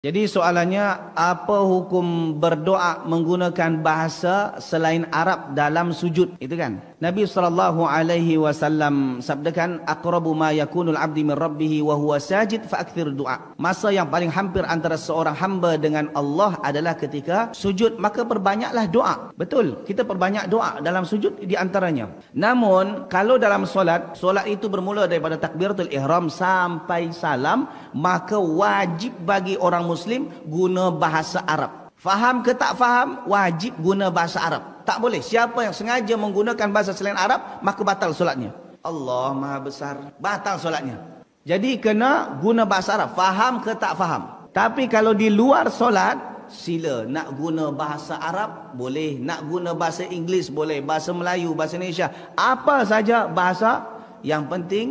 Jadi soalannya, apa hukum berdoa menggunakan bahasa selain Arab dalam sujud? Itu kan? Nabi SAW sabdakan, aqrabu ma yakunul abdi min rabbih wa huwa sajid fa'akthir du'a. Masa yang paling hampir antara seorang hamba dengan Allah adalah ketika sujud, maka perbanyaklah doa. Betul, kita perbanyak doa dalam sujud di antaranya. Namun kalau dalam solat itu bermula daripada takbiratul ihram sampai salam, maka wajib bagi orang Muslim guna bahasa Arab. Faham ke tak faham, wajib guna bahasa Arab. Tak boleh. Siapa yang sengaja menggunakan bahasa selain Arab, maka batal solatnya. Allah Maha Besar. Batal solatnya. Jadi kena guna bahasa Arab. Faham ke tak faham. Tapi kalau di luar solat, sila. Nak guna bahasa Arab, boleh. Nak guna bahasa Inggeris, boleh. Bahasa Melayu, bahasa Indonesia. Apa saja bahasa. Yang penting,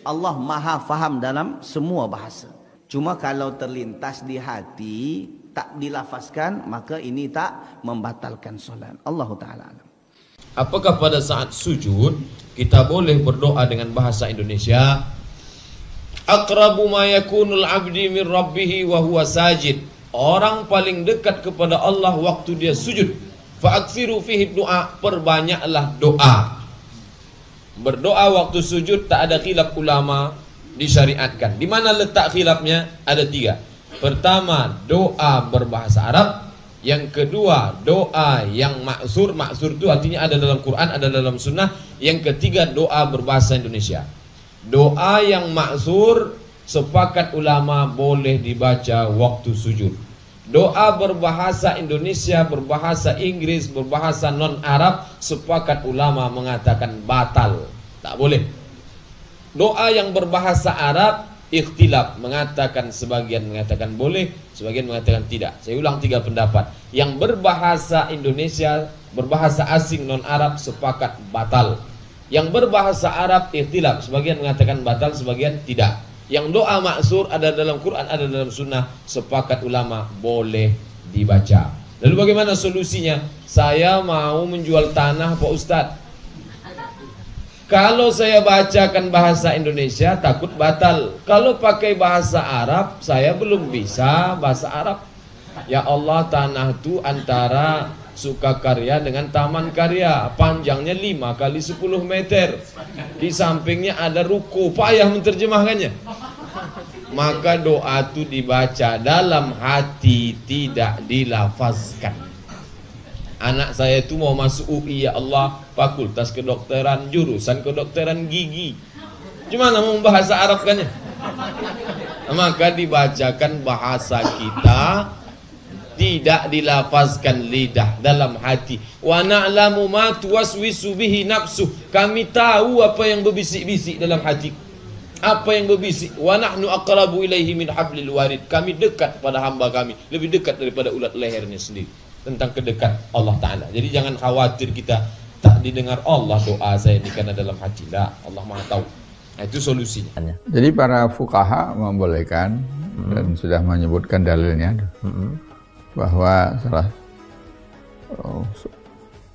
Allah Maha faham dalam semua bahasa. Cuma kalau terlintas di hati, tak dilafazkan, maka ini tak membatalkan solat. Allahu Ta'ala alam. Apakah pada saat sujud kita boleh berdoa dengan bahasa Indonesia? Aqrabu ma yakunul abdi min rabbih wa huwa sajid. Orang paling dekat kepada Allah waktu dia sujud. Fa'aksiru fihi doa, perbanyaklah doa. Berdoa waktu sujud tak ada khilaf ulama, disyariatkan. Di mana letak khilafnya? Ada 3. Pertama, doa berbahasa Arab. Yang kedua, doa yang maksur. Maksur itu artinya ada dalam Quran, ada dalam sunnah. Yang ketiga, doa berbahasa Indonesia. Doa yang maksur, sepakat ulama boleh dibaca waktu sujud. Doa berbahasa Indonesia, berbahasa Inggris, berbahasa non-Arab, sepakat ulama mengatakan batal. Tak boleh. Doa yang berbahasa Arab, ikhtilaf, sebagian mengatakan boleh, sebagian mengatakan tidak. Saya ulang 3 pendapat. Yang berbahasa Indonesia, berbahasa asing non-Arab, sepakat batal. Yang berbahasa Arab, ikhtilaf, sebagian mengatakan batal, sebagian tidak. Yang doa maksur ada dalam Quran, ada dalam sunnah, sepakat ulama boleh dibaca. Lalu bagaimana solusinya? Saya mau menjual tanah Pak Ustadz. Kalau saya bacakan bahasa Indonesia takut batal. Kalau pakai bahasa Arab, saya belum bisa bahasa Arab. Ya Allah, tanah itu antara Sukakarya dengan Taman Karya. Panjangnya 5 kali 10 meter. Di sampingnya ada ruko. Payah menterjemahkannya. Maka doa itu dibaca dalam hati, tidak dilafazkan. Anak saya itu mau masuk UI, ya Allah, fakultas kedokteran, jurusan kedokteran gigi. Gimana mau bahasa Arabkannya? Maka dibacakan bahasa kita, tidak dilafazkan lidah, dalam hati. Wa na'lamu ma tuwaswisu bihi nafsu. Kami tahu apa yang berbisik-bisik dalam hati. Apa yang berbisik. Wa nahnu aqrabu ilaihi min hablil warid. Kami dekat pada hamba kami, lebih dekat daripada ulat lehernya sendiri. Tentang kedekat Allah Ta'ala. Jadi jangan khawatir kita tak didengar Allah doa saya ini karena dalam hati. Tak, Allah Maha tahu. Nah, itu solusinya. Jadi para fuqaha membolehkan dan sudah menyebutkan dalilnya bahwa salah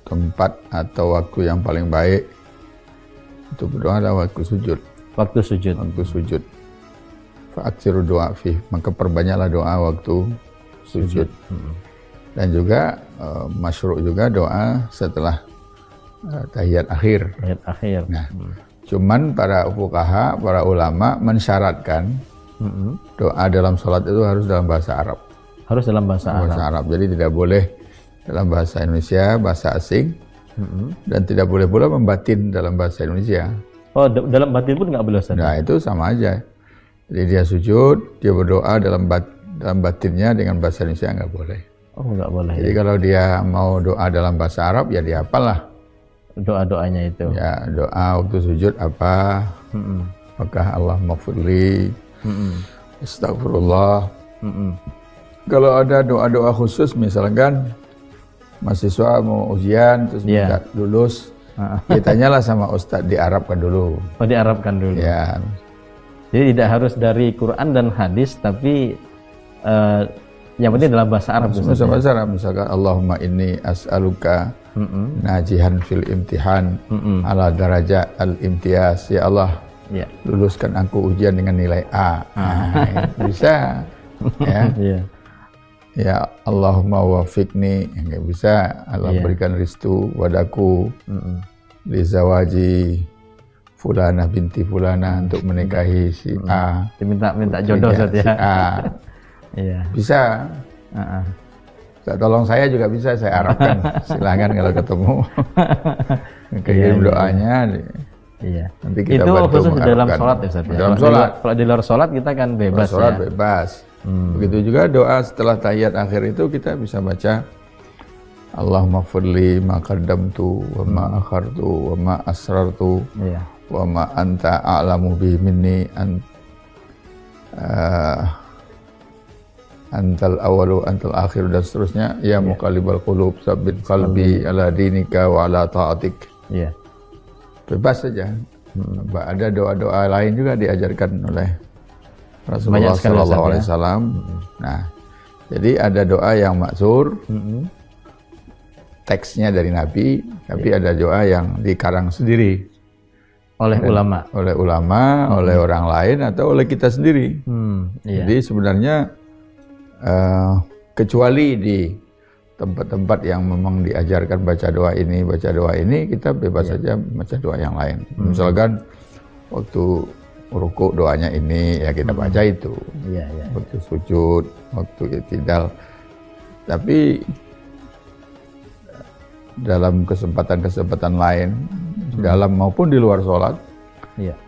tempat atau waktu yang paling baik untuk berdoa adalah waktu sujud. Waktu sujud. Waktu sujud. Fa'aksiru doa fih. Maka perbanyaklah doa waktu sujud. Dan juga masyru' juga doa setelah tahiyat akhir. Tahiyat akhir. Nah, cuman para fuqaha, para ulama mensyaratkan doa dalam sholat itu harus dalam bahasa Arab. Harus dalam bahasa Arab. Jadi tidak boleh dalam bahasa Indonesia, bahasa asing, dan tidak boleh pula membatin dalam bahasa Indonesia. Oh, dalam batin pun nggak boleh, Ustaz? Nah, itu sama aja. Jadi dia sujud, dia berdoa dalam batinnya dengan bahasa Indonesia nggak boleh. Oh, nggak boleh. Jadi kalau dia mau doa dalam bahasa Arab, ya dia apalah doa-doanya itu. Ya, doa waktu sujud apa? Apakah Allah maghfirli? Astagfirullah. Kalau ada doa-doa khusus, misalkan mahasiswa mau ujian terus minta lulus, kita tanyalah sama Ustadz, diarabkan dulu. Oh, diarabkan dulu. Ya. Jadi tidak harus dari Quran dan hadis, tapi yang penting dalam bahasa Arab. Bahasa Arab, misalkan Allahumma inni as'aluka najihan fil imtihan ala darajat al-imtiaz. Ya Allah, luluskan aku ujian dengan nilai A. Nah, bisa. Ya. ya Allahumma wafiqni, nggak bisa Allah berikan restu padaku li zawaji fulana binti fulana, untuk menikahi si A. Minta jodoh Ustaz ya. Si A. Iya. Bisa. Tolong saya juga bisa, saya harapkan. Silakan kalau ketemu. Kirim doanya. Iya. Nanti kita itu bantu khusus di dalam sholat ya Ustaz ya. Dalam sholat. Kalau di luar sholat kita kan bebas sholat ya. bebas. Begitu juga doa setelah tahiyat akhir itu kita bisa baca Allahumma firli ma qaddamtu wa ma akhartu wa ma asrartu wa ma anta a'lamu bi minni antal awalu antal akhir, dan seterusnya. Ya muqallibal qulub tsabbit qalbi ala dinika wa ala ta'atik. Bebas saja. Ada doa-doa lain juga diajarkan oleh Rasulullah sallallahu alaihi wasallam. Nah, jadi ada doa yang maksur, teksnya dari Nabi, tapi ada doa yang dikarang sendiri oleh ulama, oleh orang lain atau oleh kita sendiri. Jadi sebenarnya kecuali di tempat-tempat yang memang diajarkan baca doa ini, kita bebas saja baca doa yang lain. Misalkan waktu rukuk doanya ini, ya kita baca itu. Waktu sujud, waktu i'tidal. Tapi dalam kesempatan-kesempatan lain, dalam maupun di luar sholat,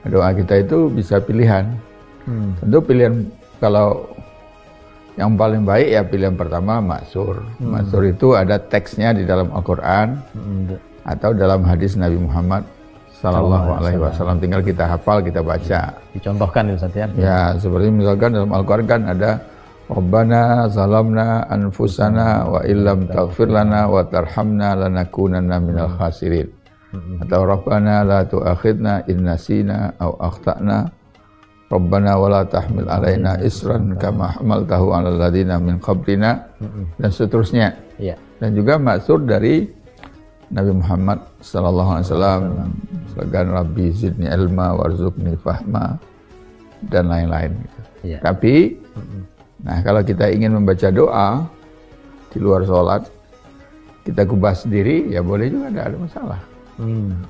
doa kita itu bisa pilihan. Tentu pilihan, kalau yang paling baik ya pilihan pertama maksur. Maksur itu ada teksnya di dalam Al-Quran atau dalam hadis Nabi Muhammad Sallallahu Alaihi Wasallam. Tinggal kita hafal, kita baca. Dicontohkan ya Ustaz ya. Ya, seperti misalkan dalam Al-Quran kan ada Rabbana zalamna anfusana wa illam taghfir lana wa tarhamna lanakunanna minal khasirin. Atau Rabbana la tu'akhidna in nasina aw akhtana. Rabbana wa la tahmil alaina isran kama hamaltahu 'alal ladzina min qablina, dan seterusnya. Dan juga maksud dari Nabi Muhammad sallallahu alaihi wasallam, segan Rabbi zidni ilma warzuqni fahma, dan lain-lain gitu. Tapi nah, kalau kita ingin membaca doa di luar sholat, kita kubah sendiri, ya boleh juga, tidak ada masalah.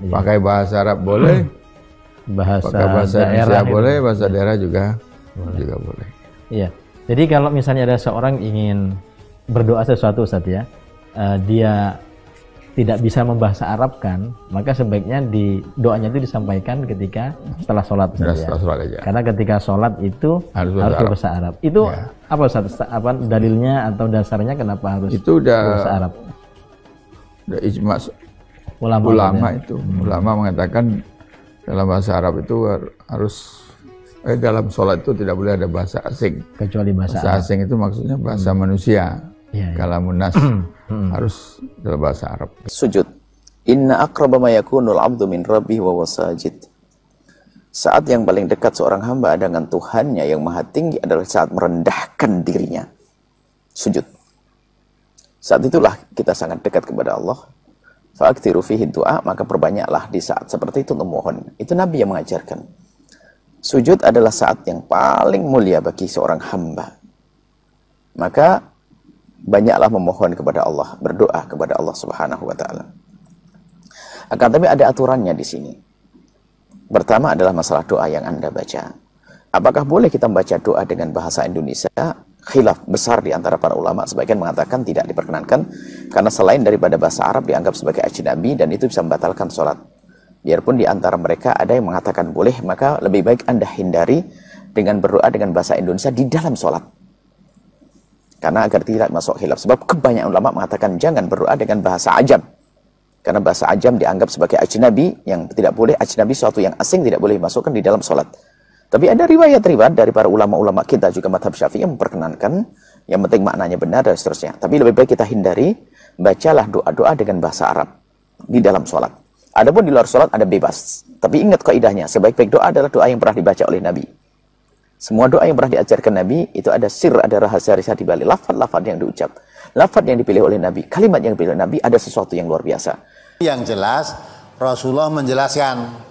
Pakai bahasa Arab boleh, pakai bahasa Indonesia boleh, bahasa daerah juga boleh. Iya. Jadi kalau misalnya ada seorang ingin berdoa sesuatu Ustaz ya, dia tidak bisa membahasa Arab kan, maka sebaiknya doanya itu disampaikan ketika setelah sholat Ustaz, setelah sholat aja. Karena ketika sholat itu harus berbahasa Arab. Itu apa Ustaz? Apa dalilnya atau dasarnya kenapa harus berbahasa Arab? Udah ijma ulama itu. Ulama mengatakan dalam bahasa Arab itu harus dalam sholat itu tidak boleh ada bahasa asing. Kecuali bahasa Arab. Asing itu maksudnya bahasa manusia. Kalamun nas harus dalam bahasa Arab. Sujud. Inna aqraba ma yakunul 'abdu min rabbih wa wasajid. Saat yang paling dekat seorang hamba dengan Tuhannya yang maha tinggi adalah saat merendahkan dirinya. Sujud. Saat itulah kita sangat dekat kepada Allah. Fa'aktiru fihi du'a, maka perbanyaklah di saat seperti itu memohon. Itu Nabi yang mengajarkan. Sujud adalah saat yang paling mulia bagi seorang hamba. Maka banyaklah memohon kepada Allah, berdoa kepada Allah Subhanahu wa taala. Akan tapi ada aturannya di sini. Pertama adalah masalah doa yang Anda baca. Apakah boleh kita membaca doa dengan bahasa Indonesia? Khilaf besar di antara para ulama. Sebagian mengatakan tidak diperkenankan karena selain daripada bahasa Arab dianggap sebagai ajnabi dan itu bisa membatalkan sholat. Biarpun di antara mereka ada yang mengatakan boleh, maka lebih baik Anda hindari dengan berdoa dengan bahasa Indonesia di dalam sholat. Karena agar tidak masuk khilaf. Sebab kebanyakan ulama mengatakan jangan berdoa dengan bahasa ajam. Karena bahasa ajam dianggap sebagai ajnabi, yang tidak boleh, ajnabi suatu yang asing tidak boleh dimasukkan di dalam sholat. Tapi ada riwayat-riwayat dari para ulama-ulama kita juga madhab Syafi'i yang memperkenankan, yang penting maknanya benar dan seterusnya. Tapi lebih baik kita hindari, bacalah doa-doa dengan bahasa Arab di dalam sholat. Adapun di luar sholat ada bebas. Tapi ingat kaidahnya, sebaik-baik doa adalah doa yang pernah dibaca oleh Nabi. Semua doa yang pernah diajarkan Nabi, itu ada sir, ada rahasia-rahasia di balik lafaz-lafaz yang diucap. Lafaz yang dipilih oleh Nabi, kalimat yang dipilih oleh Nabi, ada sesuatu yang luar biasa. Yang jelas, Rasulullah menjelaskan,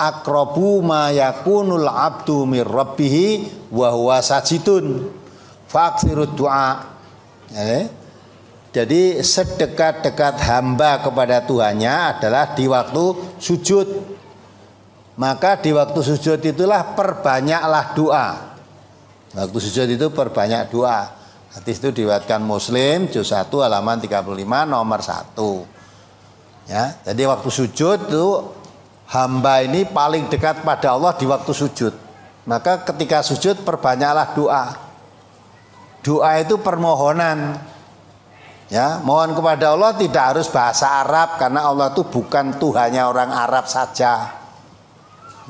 aqrabu ma yakunul abdu mir rabbihi wa huwa sajidun. Faksirud du'a. Jadi sedekat-dekat hamba kepada Tuhannya adalah di waktu sujud. Maka di waktu sujud itulah perbanyaklah doa. Waktu sujud itu perbanyak doa. Hadis itu diriwayatkan Muslim juz 1 halaman 35 nomor 1. Ya, jadi waktu sujud itu hamba ini paling dekat pada Allah di waktu sujud. Maka ketika sujud perbanyaklah doa. Doa itu permohonan. Ya, mohon kepada Allah tidak harus bahasa Arab karena Allah itu bukan Tuhannya orang Arab saja.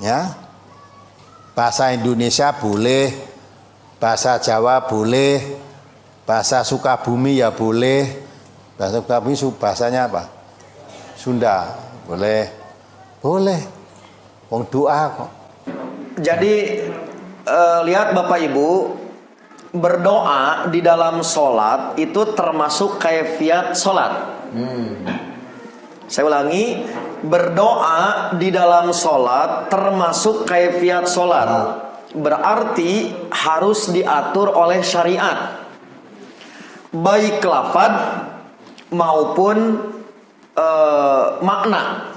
Ya. Bahasa Indonesia boleh, bahasa Jawa boleh, bahasa Sukabumi ya boleh. Bahasa Sukabumi bahasanya apa? Sunda, boleh. Boleh. Wong doa kok. Jadi lihat Bapak Ibu, berdoa di dalam sholat itu termasuk kaifiat sholat. Saya ulangi, berdoa di dalam sholat termasuk kaifiat sholat. Berarti harus diatur oleh syariat, baik lafaz maupun makna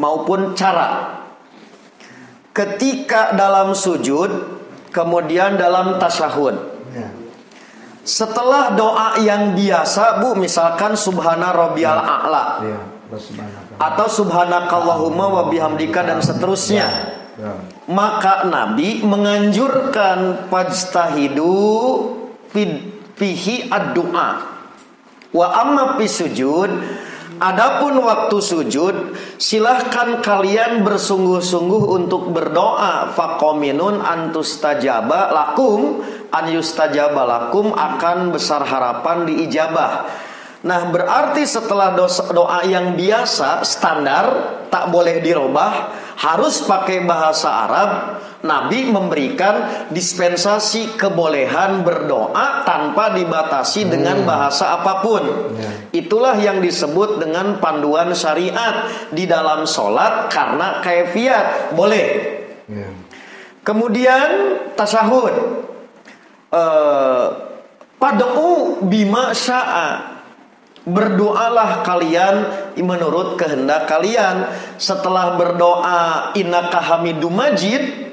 maupun cara. Ketika dalam sujud, kemudian dalam tasyahud. Setelah doa yang biasa, Bu, misalkan subhana rabbiyal a'la, atau subhanakallahumma wa bihamdika dan seterusnya, maka Nabi menganjurkan fajtahidu fihi ad-du'a. Wa amma fi sujud, adapun waktu sujud, silahkan kalian bersungguh-sungguh untuk berdoa. Faqominun antustajaba lakum, an yustajaba lakum, akan besar harapan diijabah. Nah, berarti setelah doa yang biasa standar tak boleh dirubah, harus pakai bahasa Arab. Nabi memberikan dispensasi kebolehan berdoa tanpa dibatasi dengan bahasa apapun. Itulah yang disebut dengan panduan syariat di dalam sholat karena kaifiat boleh. Kemudian tasyahud, pad'u bima sya'a, berdoalah kalian menurut kehendak kalian. Setelah berdoa innaka hamidum majid,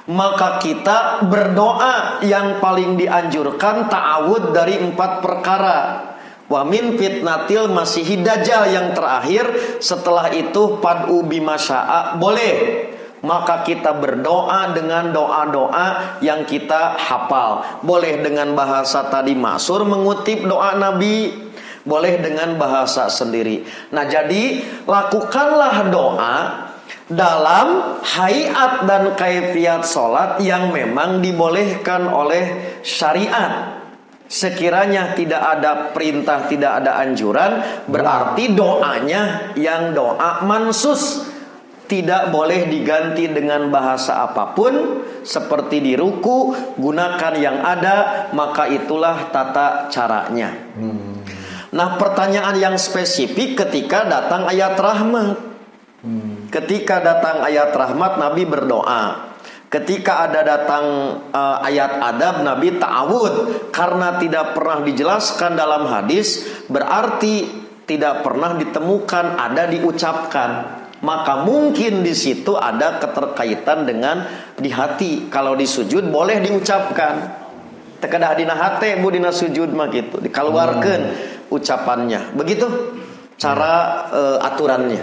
maka kita berdoa yang paling dianjurkan ta'awud dari 4 perkara. Wa min fitnatil masihid dajjal, yang terakhir. Setelah itu pad'u bima sya'a, boleh. Maka kita berdoa dengan doa-doa yang kita hafal. Boleh dengan bahasa tadi Mansur mengutip doa Nabi, boleh dengan bahasa sendiri. Nah, jadi lakukanlah doa dalam hayat dan kaifiat sholat yang memang dibolehkan oleh syariat. Sekiranya tidak ada perintah, tidak ada anjuran, berarti doanya yang doa mansus, tidak boleh diganti dengan bahasa apapun. Seperti di ruku, gunakan yang ada, maka itulah tata caranya. Nah, pertanyaan yang spesifik ketika datang ayat rahmat. Ketika datang ayat rahmat, Nabi berdoa. Ketika ada datang ayat adab, Nabi ta'awud. Karena tidak pernah dijelaskan dalam hadis, berarti tidak pernah ditemukan ada diucapkan. Maka mungkin di situ ada keterkaitan dengan di hati. Kalau di sujud boleh diucapkan. Tekadah dina hate, bu dina sujud mah gitu, dikeluarkan ucapannya. Begitu cara aturannya.